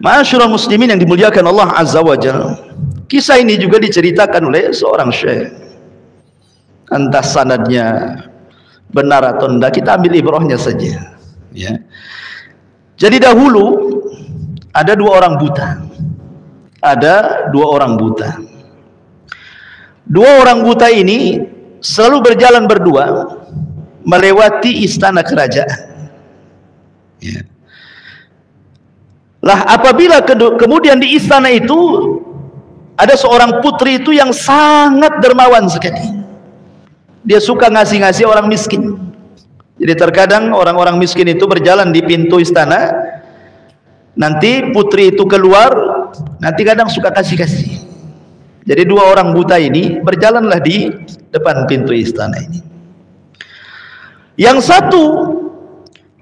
Ma'asyiral muslimin yang dimuliakan Allah Azza wa Jalla, kisah ini juga diceritakan oleh seorang syekh. Entah sanadnya benar atau tidak, kita ambil ibrahnya saja, ya. Jadi dahulu ada dua orang buta. Ada dua orang buta. Dua orang buta ini selalu berjalan berdua melewati istana kerajaan, ya. Lah apabila kemudian di istana itu ada seorang putri itu yang sangat dermawan sekali. Dia suka ngasih-ngasih orang miskin. Jadi terkadang orang-orang miskin itu berjalan di pintu istana, nanti putri itu keluar, nanti kadang suka kasih-kasih. Jadi dua orang buta ini berjalanlah di depan pintu istana ini. Yang satu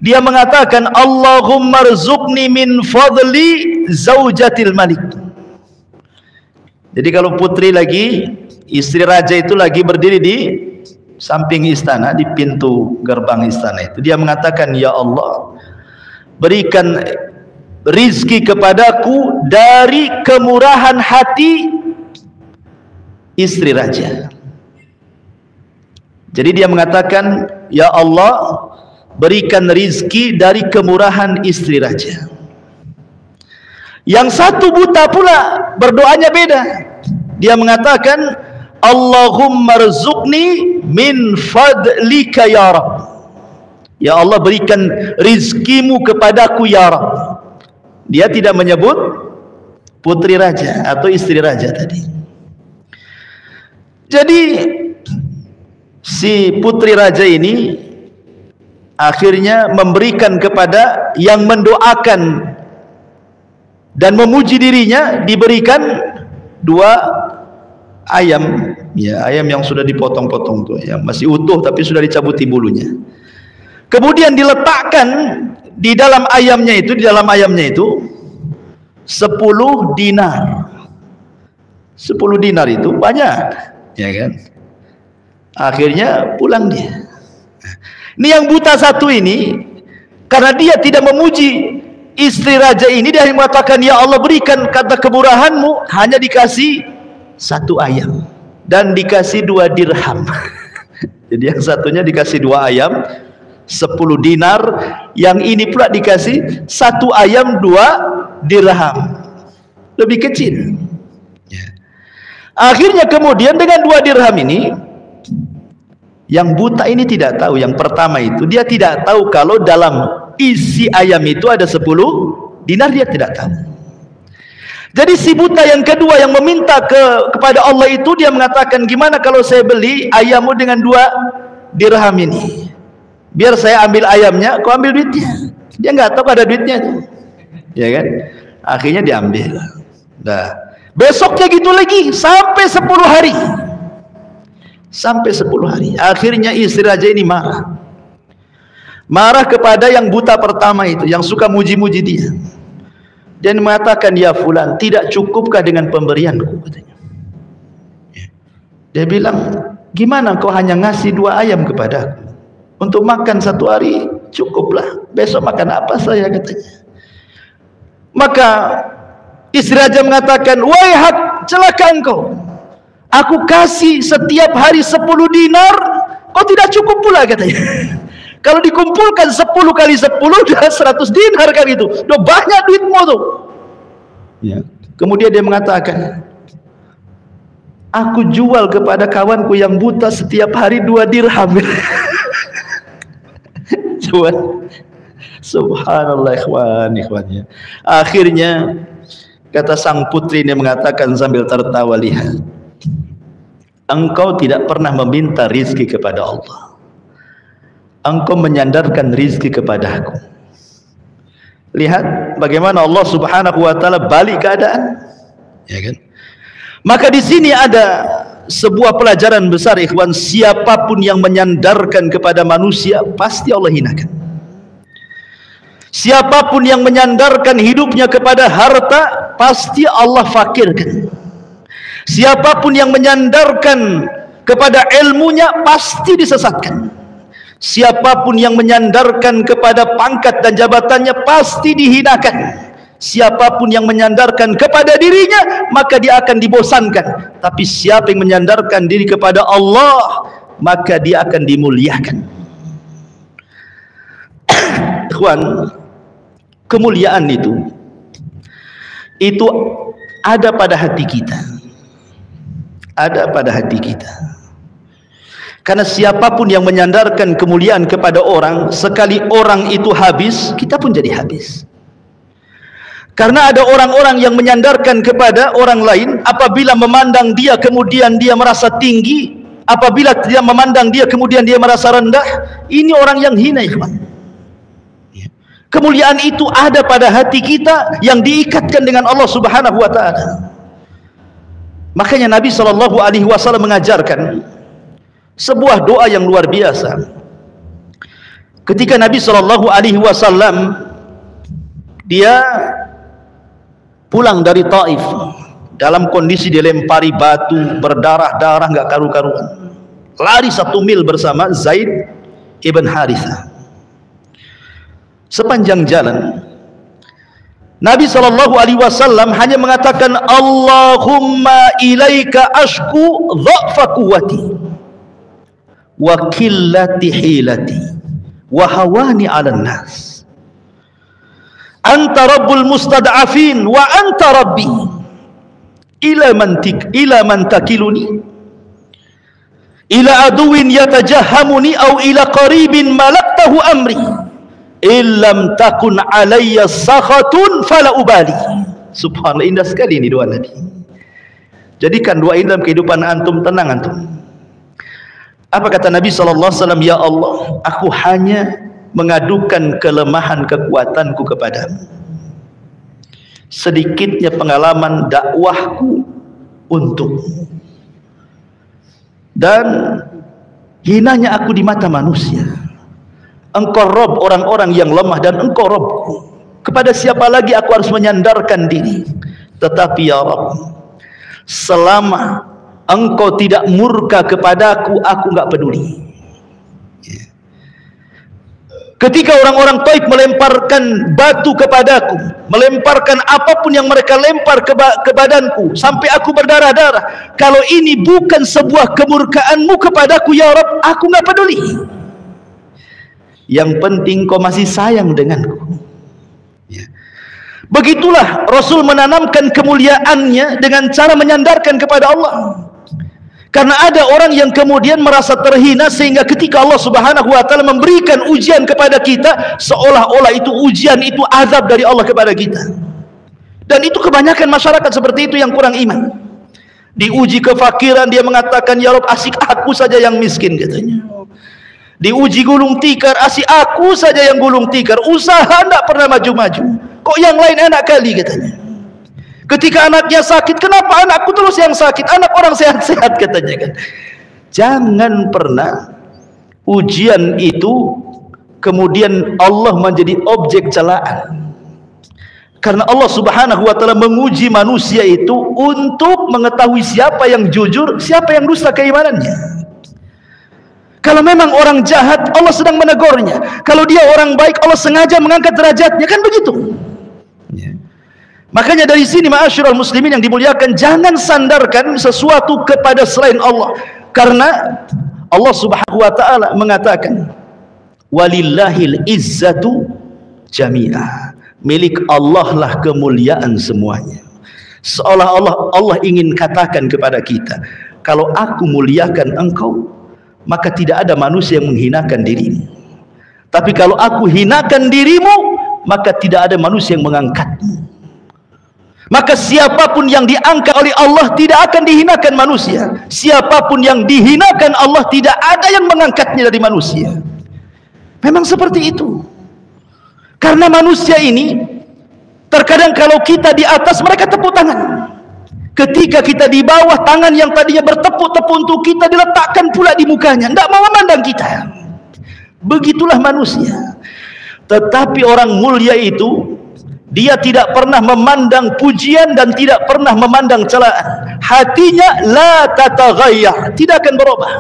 dia mengatakan, Allahumma rzuqni min fadli zaujatil malik. Jadi kalau putri lagi, istri raja itu lagi berdiri di samping istana, di pintu gerbang istana itu, dia mengatakan, ya Allah, berikan rizki kepadaku dari kemurahan hati istri raja. Jadi dia mengatakan, ya Allah, berikan rizki dari kemurahan istri raja. Yang satu buta pula berdoanya beda. Dia mengatakan, Allahumma rzuqni min fadlika ya Rabb. Ya Allah, berikan rizkimu kepadaku ya Rabb. Dia tidak menyebut putri raja atau istri raja tadi. Jadi si putri raja ini akhirnya memberikan kepada yang mendoakan dan memuji dirinya, diberikan dua ayam, ya, ayam yang sudah dipotong-potong tuh, yang masih utuh tapi sudah dicabuti bulunya. Kemudian diletakkan di dalam ayamnya itu, 10 dinar. 10 dinar itu banyak, ya kan? Akhirnya pulang dia. Ini yang buta satu ini, karena dia tidak memuji istri raja ini, dia mengatakan, ya Allah, berikan kata kemurahanmu, hanya dikasih 1 ayam dan dikasih 2 dirham. Jadi yang satunya dikasih 2 ayam 10 dinar, yang ini pula dikasih 1 ayam 2 dirham, lebih kecil, ya. Akhirnya kemudian dengan 2 dirham ini, yang buta ini tidak tahu. Yang pertama itu dia tidak tahu kalau dalam isi ayam itu ada 10 dinar, dia tidak tahu. Jadi si buta yang kedua yang meminta kepada Allah itu, dia mengatakan, gimana kalau saya beli ayammu dengan 2 dirham ini, biar saya ambil ayamnya, kau ambil duitnya. Dia nggak tahu ada duitnya, ya kan? Akhirnya diambil. Nah, besoknya gitu lagi sampai 10 hari. Sampai 10 hari. Akhirnya istri raja ini marah. Marah kepada yang buta pertama itu, yang suka muji-muji dia. Dan mengatakan, ya fulan, tidak cukupkah dengan pemberianku, katanya. Dia bilang, gimana kau hanya ngasih 2 ayam kepadaku? Untuk makan 1 hari cukuplah. Besok makan apa saya, katanya. Maka istri raja mengatakan, waihat, celaka engkau. Aku kasih setiap hari 10 dinar, kau tidak cukup pula, katanya. Kalau dikumpulkan 10 kali 10 sudah 100 dinar kan itu. Udah banyak duitmu tuh. Ya. Kemudian dia mengatakan, aku jual kepada kawanku yang buta setiap hari 2 dirham. Jual. Subhanallah, ikhwan. Akhirnya kata sang putri ini mengatakan sambil tertawa, lihat, engkau tidak pernah meminta rizki kepada Allah, engkau menyandarkan rizki kepada aku. Lihat bagaimana Allah Subhanahu wa taala balik keadaan, ya kan? Maka di sini ada sebuah pelajaran besar, ikhwan. Siapapun yang menyandarkan kepada manusia, pasti Allah hinakan. Siapapun yang menyandarkan hidupnya kepada harta, pasti Allah fakirkan. Siapapun yang menyandarkan kepada ilmunya, pasti disesatkan. Siapapun yang menyandarkan kepada pangkat dan jabatannya, pasti dihinakan. Siapapun yang menyandarkan kepada dirinya, maka dia akan dibosankan. Tapi siapa yang menyandarkan diri kepada Allah, maka dia akan dimuliakan. Ikhwan, kemuliaan itu ada pada hati kita. Ada pada hati kita. Karena siapapun yang menyandarkan kemuliaan kepada orang, sekali orang itu habis, kita pun jadi habis. Karena ada orang-orang yang menyandarkan kepada orang lain, apabila memandang dia kemudian dia merasa tinggi, apabila dia memandang dia kemudian dia merasa rendah. Ini orang yang hina, ikhwan. Kemuliaan itu ada pada hati kita yang diikatkan dengan Allah Subhanahu wa taala. Makanya Nabi SAW mengajarkan sebuah doa yang luar biasa. Ketika Nabi SAW dia pulang dari Taif dalam kondisi dilempari batu, berdarah-darah, enggak karu-karuan, lari 1 mil bersama Zaid ibn Harithah. Sepanjang jalan Nabi SAW hanya mengatakan, Allahumma ilaika ashku dha'fa quwwati wa qillati hilati wa hawani 'alan nas. Anta rabbul mustad'afin wa anta rabbi. Ila man takiluni? Ila aduwin yatajahamuni aw ila qaribin malaktahu amri. Illam takun alayya sakhatun fala ubali. Subhanallah, indah sekali ini doa Nabi. Jadikan doa ini dalam kehidupan antum, tenang antum. Apa kata Nabi SAW? Ya Allah, aku hanya mengadukan kelemahan kekuatanku kepadamu. Sedikitnya pengalaman dakwahku untukmu, dan hinanya aku di mata manusia. Engkau Rabb orang-orang yang lemah, dan Engkau Rabbku. Kepada siapa lagi aku harus menyandarkan diri? Tetapi ya Rabb, selama Engkau tidak murka kepadaku, aku enggak peduli. Ketika orang-orang Taif melemparkan batu kepadaku, melemparkan apapun yang mereka lempar ke badanku, sampai aku berdarah-darah, kalau ini bukan sebuah kemurkaanmu kepadaku ya Rabb, aku enggak peduli. Yang penting kau masih sayang denganku. Begitulah Rasul menanamkan kemuliaannya dengan cara menyandarkan kepada Allah. Karena ada orang yang kemudian merasa terhina, sehingga ketika Allah Subhanahu wa taala memberikan ujian kepada kita, seolah-olah itu ujian, itu azab dari Allah kepada kita. Dan itu kebanyakan masyarakat seperti itu yang kurang iman. Diuji kefakiran, dia mengatakan, ya Rabb, asik aku saja yang miskin, katanya. Diuji gulung tikar, asik aku saja yang gulung tikar, usaha tidak pernah maju-maju, kok yang lain enak kali, katanya. Ketika anaknya sakit, kenapa anakku terus yang sakit, anak orang sehat-sehat, katanya kan. Jangan pernah ujian itu kemudian Allah menjadi objek celaan. Karena Allah Subhanahu wa taala menguji manusia itu untuk mengetahui siapa yang jujur, siapa yang dusta keimanannya. Kalau memang orang jahat, Allah sedang menegurnya. Kalau dia orang baik, Allah sengaja mengangkat derajatnya, kan begitu. Makanya dari sini ma'asyiral muslimin yang dimuliakan, jangan sandarkan sesuatu kepada selain Allah. Karena Allah Subhanahu wa taala mengatakan, walillahil izzatu jami'ah. Milik Allah lah kemuliaan semuanya. Seolah-olah Allah ingin katakan kepada kita, kalau aku muliakan engkau, maka tidak ada manusia yang menghinakan dirimu. Tapi kalau aku hinakan dirimu, maka tidak ada manusia yang mengangkatmu. Maka siapapun yang diangkat oleh Allah tidak akan dihinakan manusia. Siapapun yang dihinakan Allah, tidak ada yang mengangkatnya dari manusia. Memang seperti itu. Karena manusia ini, terkadang kalau kita di atas, mereka tepuk tangan. Ketika kita di bawah, tangan yang tadinya bertepuk-tepuk untuk kita diletakkan pula di mukanya, tidak mau memandang kita. Begitulah manusia. Tetapi orang mulia itu, dia tidak pernah memandang pujian dan tidak pernah memandang celaan. Hatinya la tataghayyar, tidak akan berubah.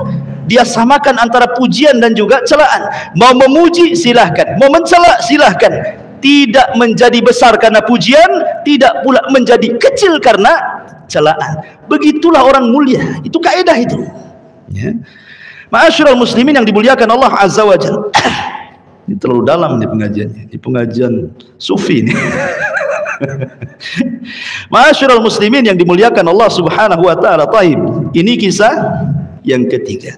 Dia samakan antara pujian dan juga celaan. Mau memuji silahkan, mau mencela silahkan. tidak menjadi besar karena pujian, tidak pula menjadi kecil karena celaan. Begitulah orang mulia. Itu kaidah itu. Ya. Ma'asyiral muslimin yang dimuliakan Allah Azza wa Jalla. Ini terlalu dalam nih pengajiannya. Ini pengajian sufi nih. Ma'asyiral muslimin yang dimuliakan Allah Subhanahu wa taala. Taib. Ini kisah yang ketiga.